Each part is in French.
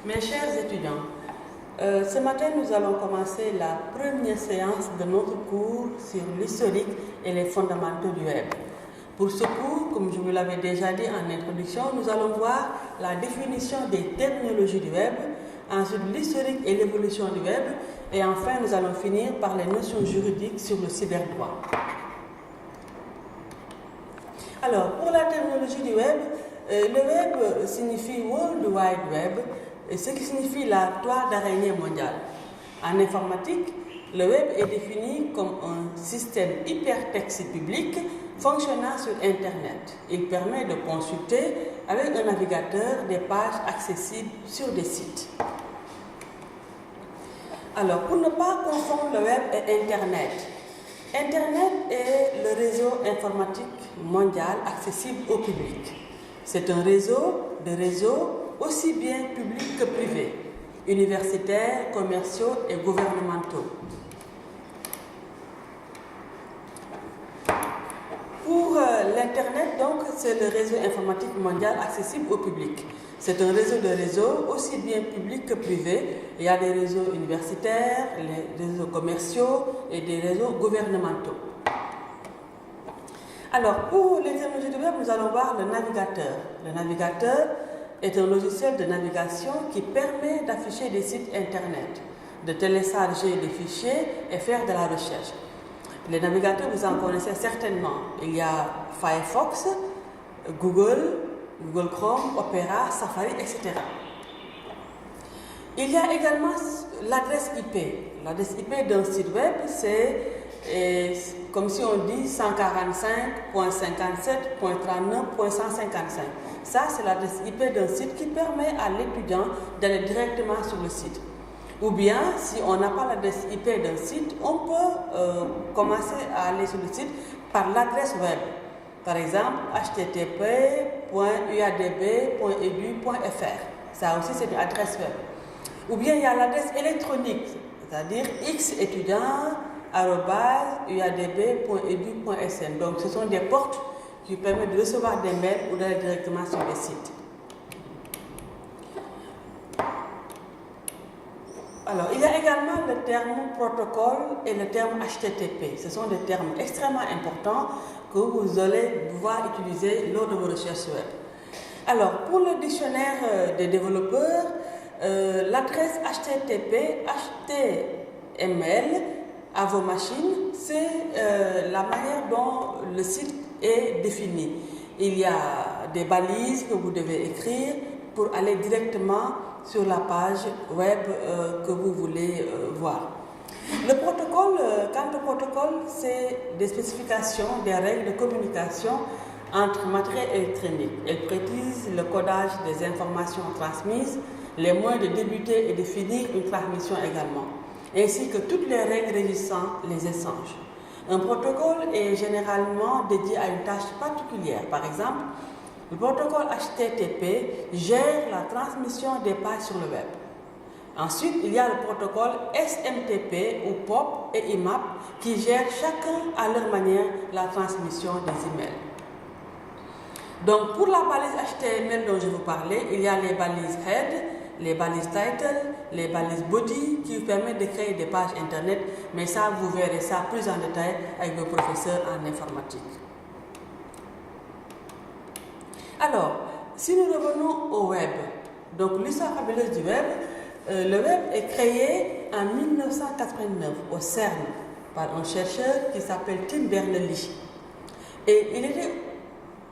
Mes chers étudiants, ce matin nous allons commencer la première séance de notre cours sur l'historique et les fondamentaux du web. Pour ce cours, comme je vous l'avais déjà dit en introduction, nous allons voir la définition des terminologies du web, ensuite l'historique et l'évolution du web, et enfin nous allons finir par les notions juridiques sur le cyberdroit. Alors, pour la terminologie du web, le web signifie World Wide Web, ce qui signifie la toile d'araignée mondiale. En informatique, le web est défini comme un système hypertexte public fonctionnant sur Internet. Il permet de consulter avec un navigateur des pages accessibles sur des sites. Alors, pour ne pas confondre le web et Internet, Internet est le réseau informatique mondial accessible au public. C'est un réseau de réseaux aussi bien publics que privés, universitaires, commerciaux et gouvernementaux. Pour l'Internet, donc, c'est le réseau informatique mondial accessible au public. C'est un réseau de réseaux aussi bien publics que privés. Il y a des réseaux universitaires, les réseaux commerciaux et des réseaux gouvernementaux. Alors, pour les terminologies du web, nous allons voir le navigateur. Le navigateur est un logiciel de navigation qui permet d'afficher des sites Internet, de télécharger des fichiers et faire de la recherche. Les navigateurs, vous en connaissez certainement. Il y a Firefox, Google Chrome, Opera, Safari, etc. Il y a également l'adresse IP. L'adresse IP d'un site web, c'est comme si on dit 145.57.39.155. Ça, c'est l'adresse IP d'un site qui permet à l'étudiant d'aller directement sur le site. Ou bien, si on n'a pas l'adresse IP d'un site, on peut commencer à aller sur le site par l'adresse web. Par exemple, http://uadb.edu.fr. Ça aussi, c'est une adresse web. Ou bien, il y a l'adresse électronique, c'est-à-dire xétudiant@uadb.edu.sn. Donc, ce sont des portes qui permettent de recevoir des mails ou d'aller directement sur les sites. Alors, il y a également le terme protocole et le terme HTTP. Ce sont des termes extrêmement importants que vous allez pouvoir utiliser lors de vos recherches web. Alors, pour le dictionnaire des développeurs, l'adresse HTTP, HTML à vos machines, c'est la manière dont le site est défini. Il y a des balises que vous devez écrire pour aller directement sur la page web que vous voulez voir. Le protocole, quant au protocole, c'est des spécifications, des règles de communication entre matériel électronique. Elles précisent le codage des informations transmises, les moyens de débuter et de finir une transmission également, ainsi que toutes les règles régissant les échanges. Un protocole est généralement dédié à une tâche particulière. Par exemple, le protocole HTTP gère la transmission des pages sur le web. Ensuite, il y a le protocole SMTP ou POP et IMAP qui gèrent chacun à leur manière la transmission des emails. Donc, pour la balise HTML dont je vous parlais, il y a les balises Head, les balises Title, les balises Body qui vous permettent de créer des pages Internet, mais ça, vous verrez ça plus en détail avec vos professeurs en informatique. Alors, si nous revenons au web, donc l'histoire fabuleuse du web, le web est créé en 1989 au CERN par un chercheur qui s'appelle Tim Berners-Lee. Et il était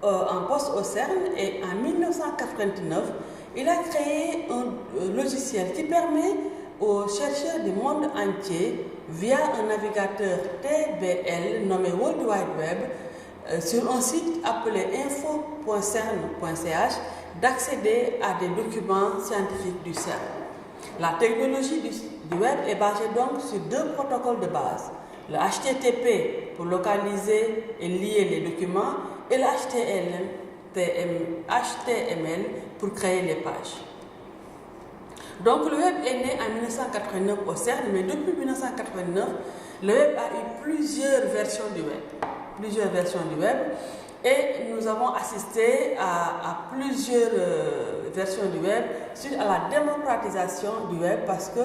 en poste au CERN et en 1989, il a créé un logiciel qui permet aux chercheurs du monde entier, via un navigateur TBL nommé World Wide Web, sur un site appelé info.cern.ch, d'accéder à des documents scientifiques du CERN. La technologie du web est basée donc sur deux protocoles de base, le HTTP pour localiser et lier les documents et le HTML pour créer les pages. Donc le web est né en 1989 au CERN, mais depuis 1989, le web a eu plusieurs versions du web. Et nous avons assisté à plusieurs versions du web suite à la démocratisation du web parce que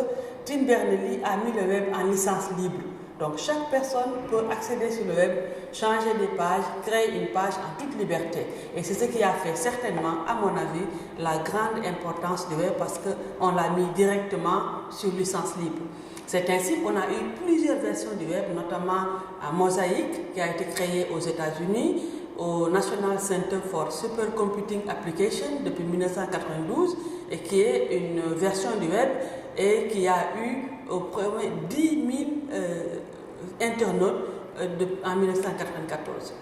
Tim Berners-Lee a mis le web en licence libre. Donc chaque personne peut accéder sur le web, changer des pages, créer une page en toute liberté. Et c'est ce qui a fait certainement, à mon avis, la grande importance du web parce qu'on l'a mis directement sur licence libre. C'est ainsi qu'on a eu plusieurs versions du web, notamment à Mosaic, qui a été créé aux États-Unis, au National Center for Supercomputing Applications depuis 1992, et qui est une version du web et qui a eu au premier 10 000 internautes en 1994.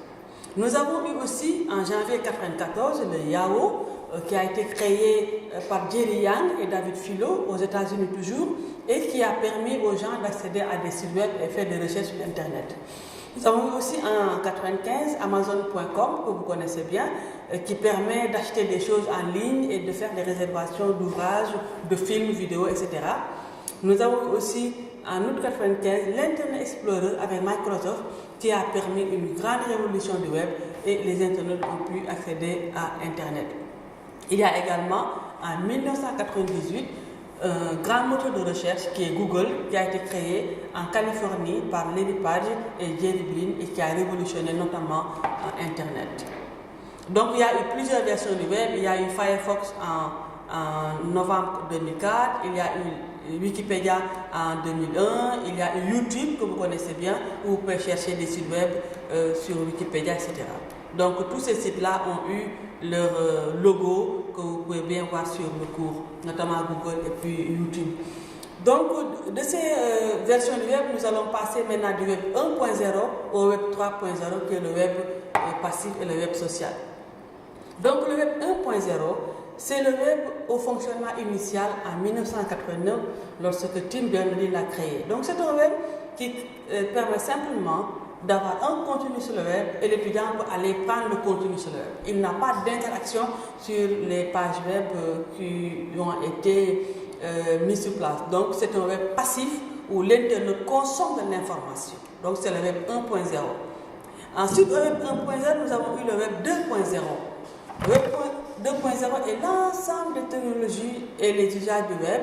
Nous avons eu aussi en janvier 1994 le Yahoo qui a été créé par Jerry Yang et David Filo aux États-Unis toujours et qui a permis aux gens d'accéder à des sites web et faire des recherches sur Internet. Nous avons eu aussi en 1995 Amazon.com que vous connaissez bien qui permet d'acheter des choses en ligne et de faire des réservations d'ouvrages, de films, vidéos, etc. Nous avons aussi en août 1995 l'Internet Explorer avec Microsoft qui a permis une grande révolution du web et les internautes ont pu accéder à Internet. Il y a également en 1998 un grand moteur de recherche qui est Google qui a été créé en Californie par Larry Page et Jerry Brin et qui a révolutionné notamment Internet. Donc il y a eu plusieurs versions du web, il y a eu Firefox en novembre 2004, il y a eu Wikipédia en 2001, il y a eu YouTube que vous connaissez bien où vous pouvez chercher des sites web sur Wikipédia, etc. Donc tous ces sites-là ont eu leur logo que vous pouvez bien voir sur le cours, notamment Google et puis YouTube. Donc de ces versions du web, nous allons passer maintenant du web 1.0 au web 3.0 qui est le web passif et le web social. Donc le web 1.0, c'est le web au fonctionnement initial en 1989 lorsque Tim Berners-Lee l'a créé. Donc c'est un web qui permet simplement d'avoir un contenu sur le web et l'étudiant peut aller prendre le contenu sur le web. Il n'a pas d'interaction sur les pages web qui ont été mises sur place. Donc c'est un web passif où l'internaute consomme de l'information. Donc c'est le web 1.0. Ensuite, au web 1.0, nous avons eu le web 2.0. Le web 2.0 est l'ensemble des technologies et les usages du web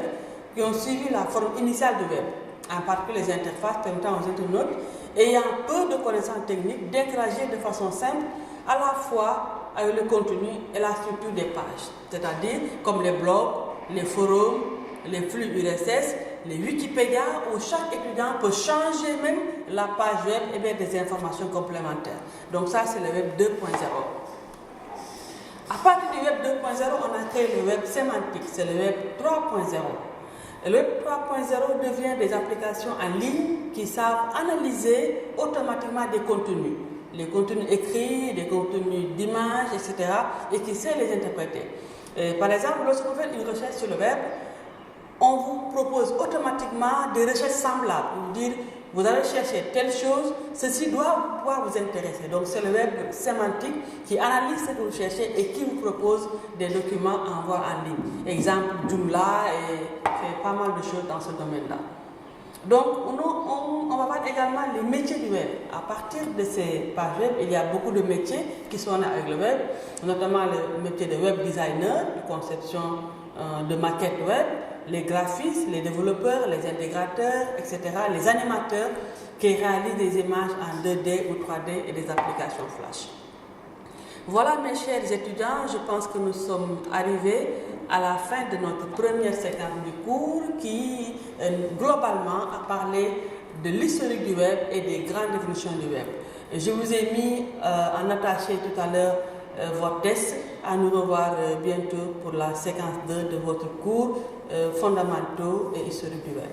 qui ont suivi la forme initiale du web, en particulier les interfaces permettant aux internautes ayant peu de connaissances techniques d'interagir de façon simple à la fois avec le contenu et la structure des pages, c'est-à-dire comme les blogs, les forums, les flux RSS, les Wikipédia où chaque étudiant peut changer même la page web et bien des informations complémentaires. Donc ça c'est le web 2.0. À partir du web 2.0, on a créé le web sémantique, c'est le web 3.0. Le web 3.0 devient des applications en ligne qui savent analyser automatiquement des contenus. Les contenus écrits, des contenus d'images, etc. et qui savent les interpréter. Par exemple, lorsque vous faites une recherche sur le web, on vous propose automatiquement des recherches semblables. Vous dire, vous allez chercher telle chose, ceci doit pouvoir vous intéresser. Donc c'est le web sémantique qui analyse ce que vous cherchez et qui vous propose des documents à voir en ligne. Exemple, Joomla fait pas mal de choses dans ce domaine-là. Donc on va voir également les métiers du web. À partir de ces pages web, il y a beaucoup de métiers qui sont avec le web, notamment le métier de web designer, de conception de maquettes web, les graphistes, les développeurs, les intégrateurs, etc., les animateurs qui réalisent des images en 2D ou 3D et des applications Flash. Voilà mes chers étudiants, je pense que nous sommes arrivés à la fin de notre première séquence du cours qui globalement a parlé de l'historique du web et des grandes définitions du web. Je vous ai mis en attaché tout à l'heure votre test. À nous revoir bientôt pour la séquence 2 de votre cours fondamentaux et historique du web.